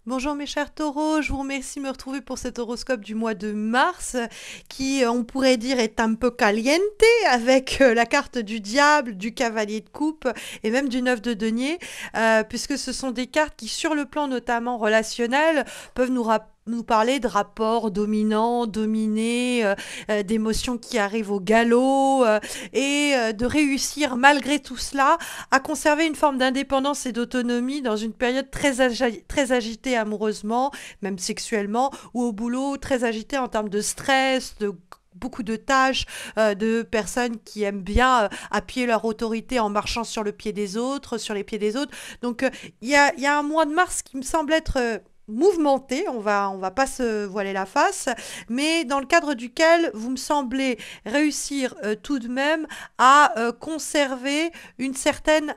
Bonjour mes chers taureaux, je vous remercie de me retrouver pour cet horoscope du mois de mars qui, on pourrait dire, est un peu caliente avec la carte du diable, du cavalier de coupe et même du neuf de denier, puisque ce sont des cartes qui, sur le plan notamment relationnel, peuvent nous parler de rapports dominants, dominés, d'émotions qui arrivent au galop et de réussir malgré tout cela à conserver une forme d'indépendance et d'autonomie dans une période très agitée amoureusement, même sexuellement, ou au boulot, très agitée en termes de stress, de beaucoup de tâches, de personnes qui aiment bien appuyer leur autorité en marchant sur le pied des autres, sur les pieds des autres. Donc il y a un mois de mars qui me semble être mouvementé, on va pas se voiler la face, mais dans le cadre duquel vous me semblez réussir tout de même à conserver une certaine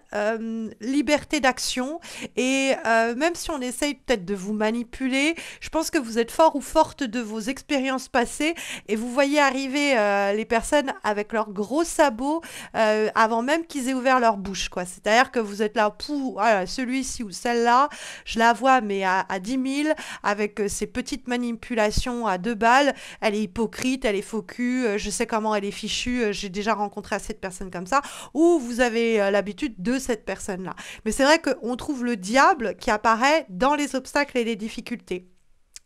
liberté d'action et même si on essaye peut-être de vous manipuler, je pense que vous êtes fort ou forte de vos expériences passées et vous voyez arriver les personnes avec leurs gros sabots avant même qu'ils aient ouvert leur bouche, quoi. C'est-à-dire que vous êtes là, pou, voilà, celui-ci ou celle-là, je la vois, mais à 10 000, avec ses petites manipulations à deux balles. Elle est hypocrite, elle est faux cul, je sais comment elle est fichue, j'ai déjà rencontré assez de personnes comme ça, ou vous avez l'habitude de cette personne-là. Mais c'est vrai qu'on trouve le diable qui apparaît dans les obstacles et les difficultés.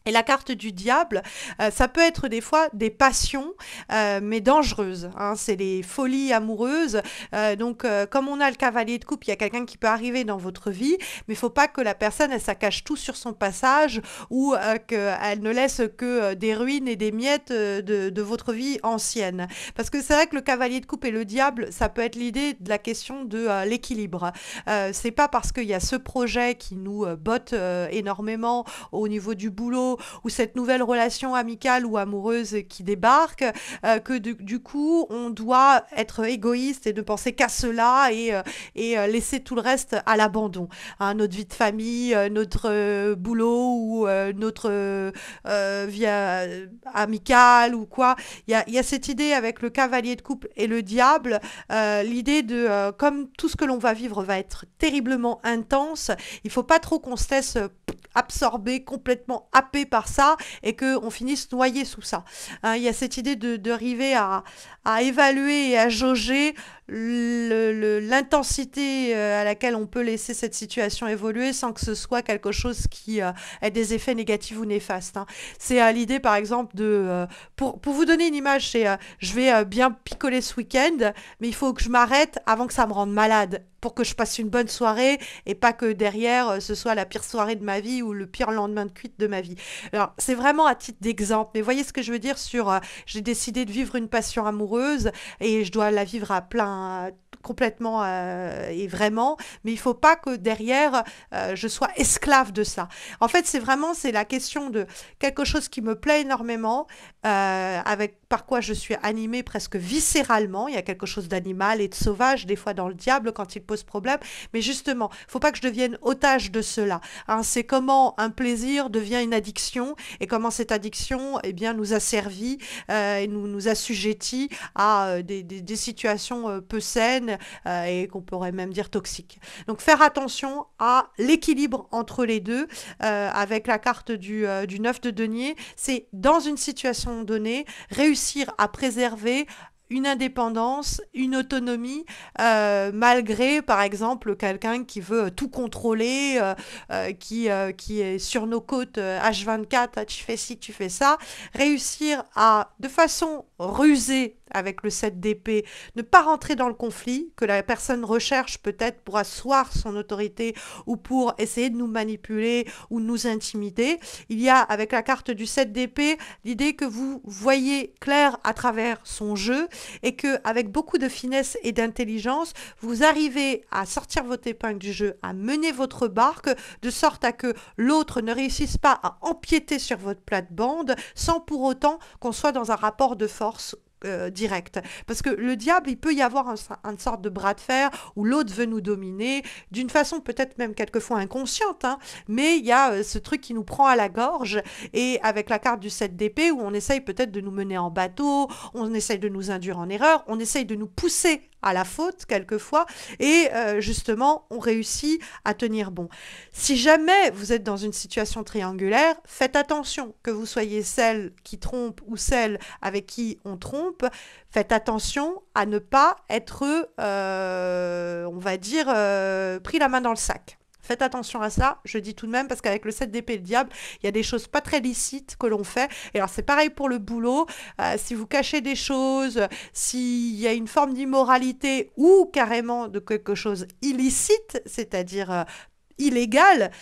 Et la carte du diable, ça peut être des fois des passions, mais dangereuses, hein. C'est les folies amoureuses. Comme on a le cavalier de coupe, il y a quelqu'un qui peut arriver dans votre vie, mais il faut pas que la personne, elle saccage tout sur son passage ou qu'elle ne laisse que des ruines et des miettes de votre vie ancienne. Parce que c'est vrai que le cavalier de coupe et le diable, ça peut être l'idée de la question de l'équilibre. C'est pas parce qu'il y a ce projet qui nous botte énormément au niveau du boulot ou cette nouvelle relation amicale ou amoureuse qui débarque, que du coup, on doit être égoïste et ne penser qu'à cela et laisser tout le reste à l'abandon. Hein, notre vie de famille, notre boulot ou notre vie amicale ou quoi. Il y a cette idée avec le cavalier de coupe et le diable, l'idée de, comme tout ce que l'on va vivre va être terriblement intense, il faut pas trop qu'on se laisse absorbé, complètement happé par ça et qu'on finisse noyé sous ça. Hein, il y a cette idée d'arriver à évaluer et à jauger l'intensité à laquelle on peut laisser cette situation évoluer sans que ce soit quelque chose qui ait des effets négatifs ou néfastes. Hein. C'est l'idée, par exemple, pour vous donner une image, c'est je vais bien picoler ce week-end, mais il faut que je m'arrête avant que ça me rende malade pour que je passe une bonne soirée et pas que derrière ce soit la pire soirée de ma vie ou le pire lendemain de cuite de ma vie. Alors, c'est vraiment à titre d'exemple, mais voyez ce que je veux dire sur j'ai décidé de vivre une passion amoureuse et je dois la vivre à plein complètement et vraiment, mais il faut pas que derrière je sois esclave de ça. En fait, c'est la question de quelque chose qui me plaît énormément, avec par quoi je suis animée presque viscéralement. Il y a quelque chose d'animal et de sauvage des fois dans le diable quand il pose problème, mais justement, il faut pas que je devienne otage de cela. Hein, c'est comment un plaisir devient une addiction et comment cette addiction, eh bien, nous asservit et nous assujettit à des situations peu saines et qu'on pourrait même dire toxiques. Donc faire attention à l'équilibre entre les deux avec la carte du 9 de denier, c'est dans une situation donnée réussir à préserver une indépendance, une autonomie, malgré, par exemple, quelqu'un qui veut tout contrôler, qui est sur nos côtes H24, ah, tu fais ci, tu fais ça, réussir à, de façon rusée, avec le 7 d'épée, ne pas rentrer dans le conflit que la personne recherche peut-être pour asseoir son autorité ou pour essayer de nous manipuler ou de nous intimider. Il y a avec la carte du 7 d'épée l'idée que vous voyez clair à travers son jeu et que avec beaucoup de finesse et d'intelligence, vous arrivez à sortir votre épingle du jeu, à mener votre barque de sorte à que l'autre ne réussisse pas à empiéter sur votre plate-bande sans pour autant qu'on soit dans un rapport de force direct. Parce que le diable, il peut y avoir une sorte de bras de fer où l'autre veut nous dominer, d'une façon peut-être même quelquefois inconsciente, hein, mais il y a ce truc qui nous prend à la gorge, et avec la carte du 7 d'épée, où on essaye peut-être de nous mener en bateau, on essaye de nous induire en erreur, on essaye de nous pousser à la faute quelquefois et justement on réussit à tenir bon. Si jamais vous êtes dans une situation triangulaire, faites attention que vous soyez celle qui trompe ou celle avec qui on trompe. Faites attention à ne pas être, on va dire, pris la main dans le sac. Faites attention à ça, je dis tout de même, parce qu'avec le 7 d'épée et le diable, il y a des choses pas très licites que l'on fait. Et alors c'est pareil pour le boulot, si vous cachez des choses, s'il y a une forme d'immoralité ou carrément de quelque chose illicite, c'est-à-dire illégal,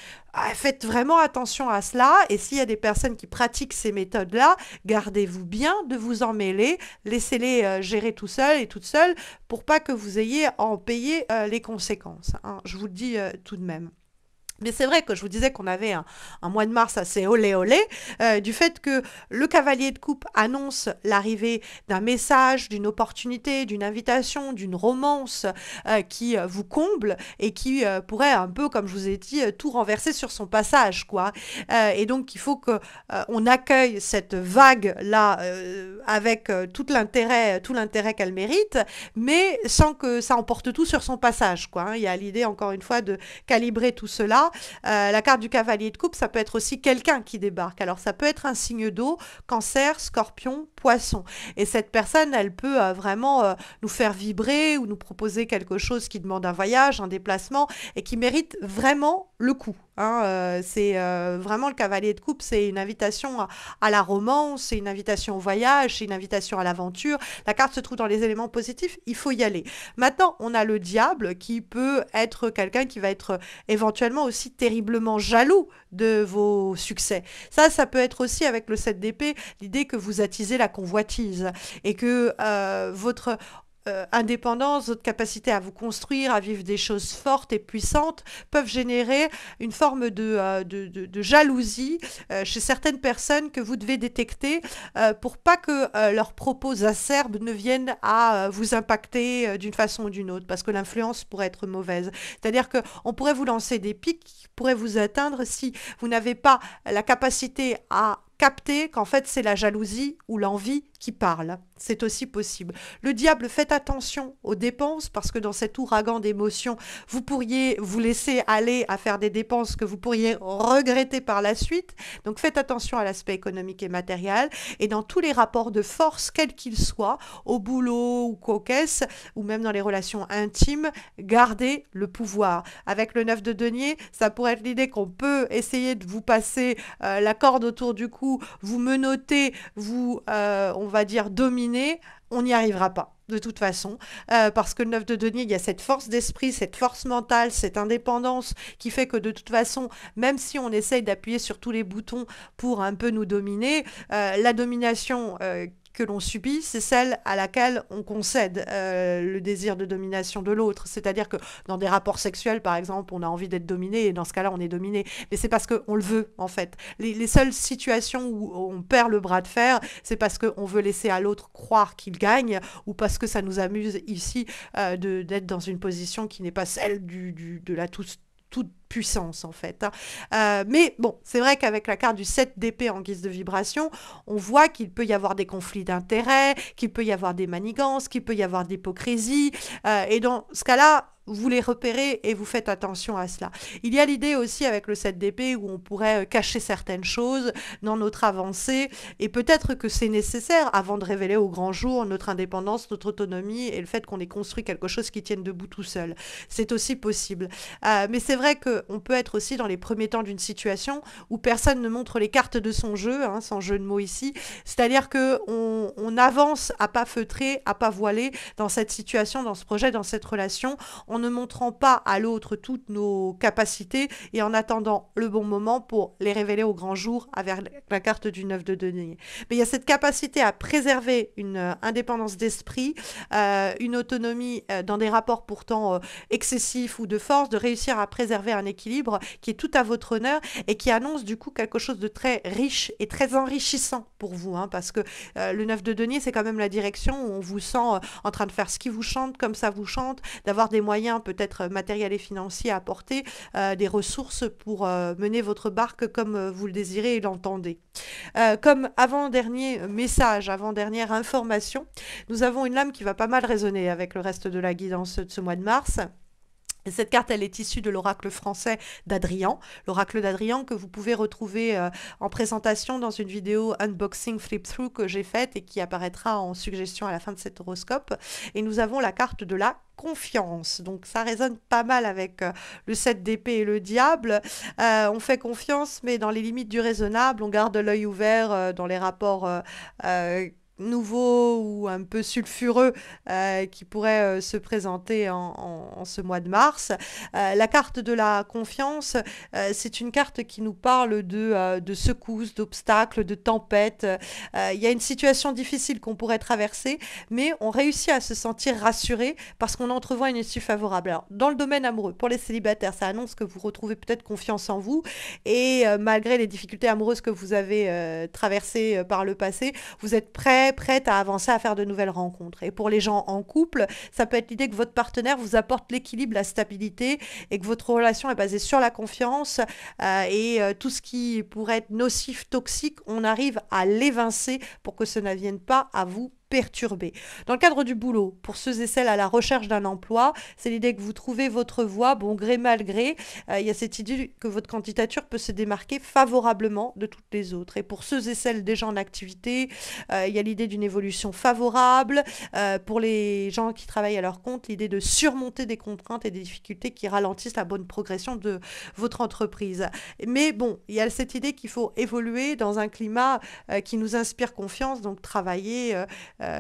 faites vraiment attention à cela. Et s'il y a des personnes qui pratiquent ces méthodes-là, gardez-vous bien de vous en mêler, laissez-les gérer tout seuls et toutes seules pour pas que vous ayez à en payer les conséquences, hein. Je vous le dis tout de même. Mais c'est vrai que je vous disais qu'on avait un mois de mars assez olé olé, du fait que le cavalier de coupe annonce l'arrivée d'un message, d'une opportunité, d'une invitation, d'une romance qui vous comble et qui pourrait un peu, comme je vous ai dit, tout renverser sur son passage, quoi. Et donc il faut que on accueille cette vague-là avec tout l'intérêt qu'elle mérite, mais sans que ça emporte tout sur son passage, quoi, hein. Il y a l'idée, encore une fois, de calibrer tout cela. La carte du cavalier de coupe, ça peut être aussi quelqu'un qui débarque. Alors ça peut être un signe d'eau, cancer, scorpion, poisson. Et cette personne, elle peut vraiment nous faire vibrer ou nous proposer quelque chose qui demande un voyage, un déplacement et qui mérite vraiment le coup, hein. C'est vraiment le cavalier de coupe, c'est une invitation à la romance, c'est une invitation au voyage, c'est une invitation à l'aventure. La carte se trouve dans les éléments positifs, il faut y aller. Maintenant, on a le diable qui peut être quelqu'un qui va être éventuellement aussi terriblement jaloux de vos succès. Ça peut être aussi avec le 7 d'épée, l'idée que vous attisez la convoitise et que votre indépendance, votre capacité à vous construire, à vivre des choses fortes et puissantes peuvent générer une forme de jalousie chez certaines personnes que vous devez détecter pour pas que leurs propos acerbes ne viennent à vous impacter d'une façon ou d'une autre, parce que l'influence pourrait être mauvaise. C'est-à-dire qu'on pourrait vous lancer des pics qui pourraient vous atteindre si vous n'avez pas la capacité à capter qu'en fait c'est la jalousie ou l'envie qui parle. C'est aussi possible. Le diable, faites attention aux dépenses parce que dans cet ouragan d'émotions, vous pourriez vous laisser aller à faire des dépenses que vous pourriez regretter par la suite. Donc faites attention à l'aspect économique et matériel et dans tous les rapports de force, quels qu'ils soient, au boulot ou qu'aux caisses ou même dans les relations intimes, gardez le pouvoir. Avec le 9 de denier, ça pourrait être l'idée qu'on peut essayer de vous passer la corde autour du cou, vous menotter, vous, on va dire, dominer, on n'y arrivera pas. De toute façon, parce que le 9 de denier, il y a cette force d'esprit, cette force mentale, cette indépendance qui fait que de toute façon, même si on essaye d'appuyer sur tous les boutons pour un peu nous dominer, la domination que l'on subit, c'est celle à laquelle on concède le désir de domination de l'autre. C'est-à-dire que dans des rapports sexuels, par exemple, on a envie d'être dominé et dans ce cas-là, on est dominé. Mais c'est parce qu'on le veut, en fait. Les seules situations où on perd le bras de fer, c'est parce qu'on veut laisser à l'autre croire qu'il gagne ou parce que ça nous amuse ici d'être dans une position qui n'est pas celle de la toute puissance en fait, hein. Mais bon, c'est vrai qu'avec la carte du 7 d'épée en guise de vibration, on voit qu'il peut y avoir des conflits d'intérêts, qu'il peut y avoir des manigances, qu'il peut y avoir de l'hypocrisie. Et dans ce cas-là, vous les repérez et vous faites attention à cela. Il y a l'idée aussi avec le 7 d'épée où on pourrait cacher certaines choses dans notre avancée et peut-être que c'est nécessaire avant de révéler au grand jour notre indépendance, notre autonomie et le fait qu'on ait construit quelque chose qui tienne debout tout seul. C'est aussi possible. Mais c'est vrai qu'on peut être aussi dans les premiers temps d'une situation où personne ne montre les cartes de son jeu, hein, sans jeu de mots ici. C'est-à-dire qu'on avance à pas feutrés, à pas voilés dans cette situation, dans ce projet, dans cette relation, en ne montrant pas à l'autre toutes nos capacités et en attendant le bon moment pour les révéler au grand jour avec la carte du 9 de denier. Mais il y a cette capacité à préserver une indépendance d'esprit, une autonomie dans des rapports pourtant excessifs ou de force, de réussir à préserver un équilibre qui est tout à votre honneur et qui annonce du coup quelque chose de très riche et très enrichissant pour vous, hein, parce que le 9 de denier, c'est quand même la direction où on vous sent en train de faire ce qui vous chante, comme ça vous chante, d'avoir des moyens moyens peut-être matériels et financiers à apporter, des ressources pour mener votre barque comme vous le désirez et l'entendez. Comme avant-dernier message, avant-dernière information, nous avons une lame qui va pas mal résonner avec le reste de la guidance de ce mois de mars. Et cette carte, elle est issue de l'oracle français d'Adrien, l'oracle d'Adrien que vous pouvez retrouver en présentation dans une vidéo unboxing flip-through que j'ai faite et qui apparaîtra en suggestion à la fin de cet horoscope. Et nous avons la carte de la confiance. Donc ça résonne pas mal avec le 7 d'épée et le diable. On fait confiance, mais dans les limites du raisonnable, on garde l'œil ouvert dans les rapports nouveaux ou un peu sulfureux qui pourraient se présenter en ce mois de mars. La carte de la confiance, c'est une carte qui nous parle de secousses, d'obstacles, de tempêtes. Il y a une situation difficile qu'on pourrait traverser, mais on réussit à se sentir rassuré parce qu'on entrevoit une issue favorable. Alors, dans le domaine amoureux, pour les célibataires, ça annonce que vous retrouvez peut-être confiance en vous et malgré les difficultés amoureuses que vous avez traversées par le passé, vous êtes prête à avancer, à faire de nouvelles rencontres. Et pour les gens en couple, ça peut être l'idée que votre partenaire vous apporte l'équilibre, la stabilité et que votre relation est basée sur la confiance et tout ce qui pourrait être nocif, toxique, on arrive à l'évincer pour que ça ne vienne pas à vous perturbé. Dans le cadre du boulot, pour ceux et celles à la recherche d'un emploi, c'est l'idée que vous trouvez votre voie, bon gré mal gré. Il y a cette idée que votre candidature peut se démarquer favorablement de toutes les autres. Et pour ceux et celles déjà en activité, il y a l'idée d'une évolution favorable. Pour les gens qui travaillent à leur compte, l'idée de surmonter des contraintes et des difficultés qui ralentissent la bonne progression de votre entreprise. Mais bon, il y a cette idée qu'il faut évoluer dans un climat qui nous inspire confiance, donc travailler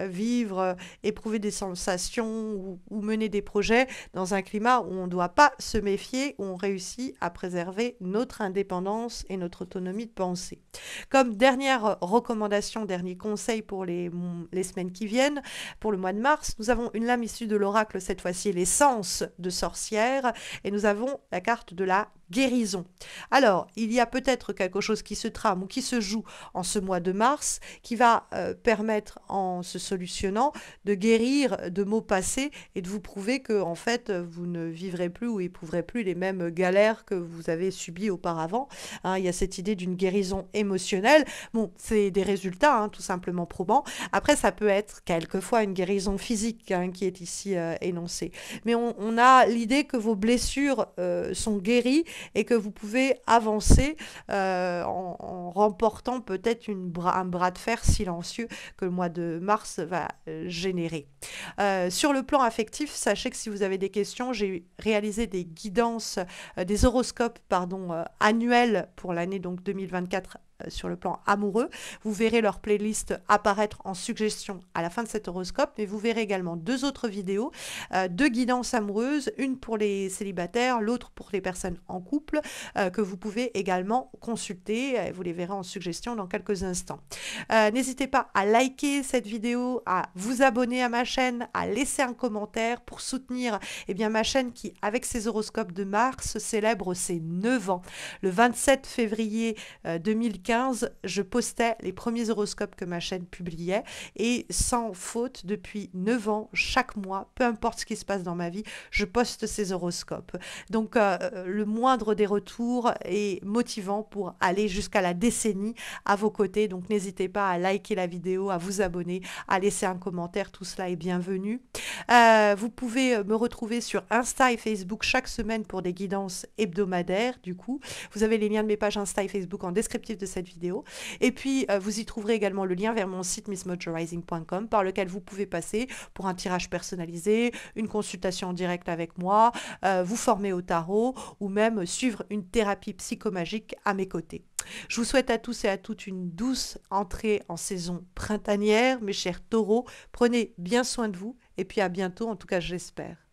vivre, éprouver des sensations ou mener des projets dans un climat où on ne doit pas se méfier, où on réussit à préserver notre indépendance et notre autonomie de pensée. Comme dernière recommandation, dernier conseil pour les semaines qui viennent, pour le mois de mars, nous avons une lame issue de l'oracle, cette fois-ci l'essence de sorcière, et nous avons la carte de la guérison. Alors, il y a peut-être quelque chose qui se trame ou qui se joue en ce mois de mars qui va permettre, en se solutionnant, de guérir de maux passés et de vous prouver que, en fait, vous ne vivrez plus ou éprouverez plus les mêmes galères que vous avez subies auparavant. Hein, il y a cette idée d'une guérison émotionnelle. Bon, c'est des résultats, hein, tout simplement probants. Après, ça peut être quelquefois une guérison physique hein, qui est ici énoncée. Mais on a l'idée que vos blessures sont guéries et que vous pouvez avancer en remportant peut-être un bras de fer silencieux que le mois de mars va générer. Sur le plan affectif, sachez que si vous avez des questions, j'ai réalisé des guidances, des horoscopes annuels pour l'année donc 2024 sur le plan amoureux. Vous verrez leur playlist apparaître en suggestion à la fin de cet horoscope, mais vous verrez également deux autres vidéos, deux guidances amoureuses, une pour les célibataires, l'autre pour les personnes en couple, que vous pouvez également consulter. Vous les verrez en suggestion dans quelques instants. N'hésitez pas à liker cette vidéo, à vous abonner à ma chaîne, à laisser un commentaire pour soutenir ma chaîne qui, avec ses horoscopes de mars, célèbre ses 9 ans. Le 27 février 2015, je postais les premiers horoscopes que ma chaîne publiait et sans faute, depuis 9 ans, chaque mois, peu importe ce qui se passe dans ma vie, je poste ces horoscopes. Donc, le moindre des retours est motivant pour aller jusqu'à la décennie à vos côtés. Donc, n'hésitez pas à liker la vidéo, à vous abonner, à laisser un commentaire. Tout cela est bienvenu. Vous pouvez me retrouver sur Insta et Facebook chaque semaine pour des guidances hebdomadaires. Du coup, vous avez les liens de mes pages Insta et Facebook en descriptif de cette vidéo. Et puis, vous y trouverez également le lien vers mon site missmojorising.com par lequel vous pouvez passer pour un tirage personnalisé, une consultation en direct avec moi, vous former au tarot ou même suivre une thérapie psychomagique à mes côtés. Je vous souhaite à tous et à toutes une douce entrée en saison printanière, mes chers taureaux. Prenez bien soin de vous et puis à bientôt, en tout cas je l'espère.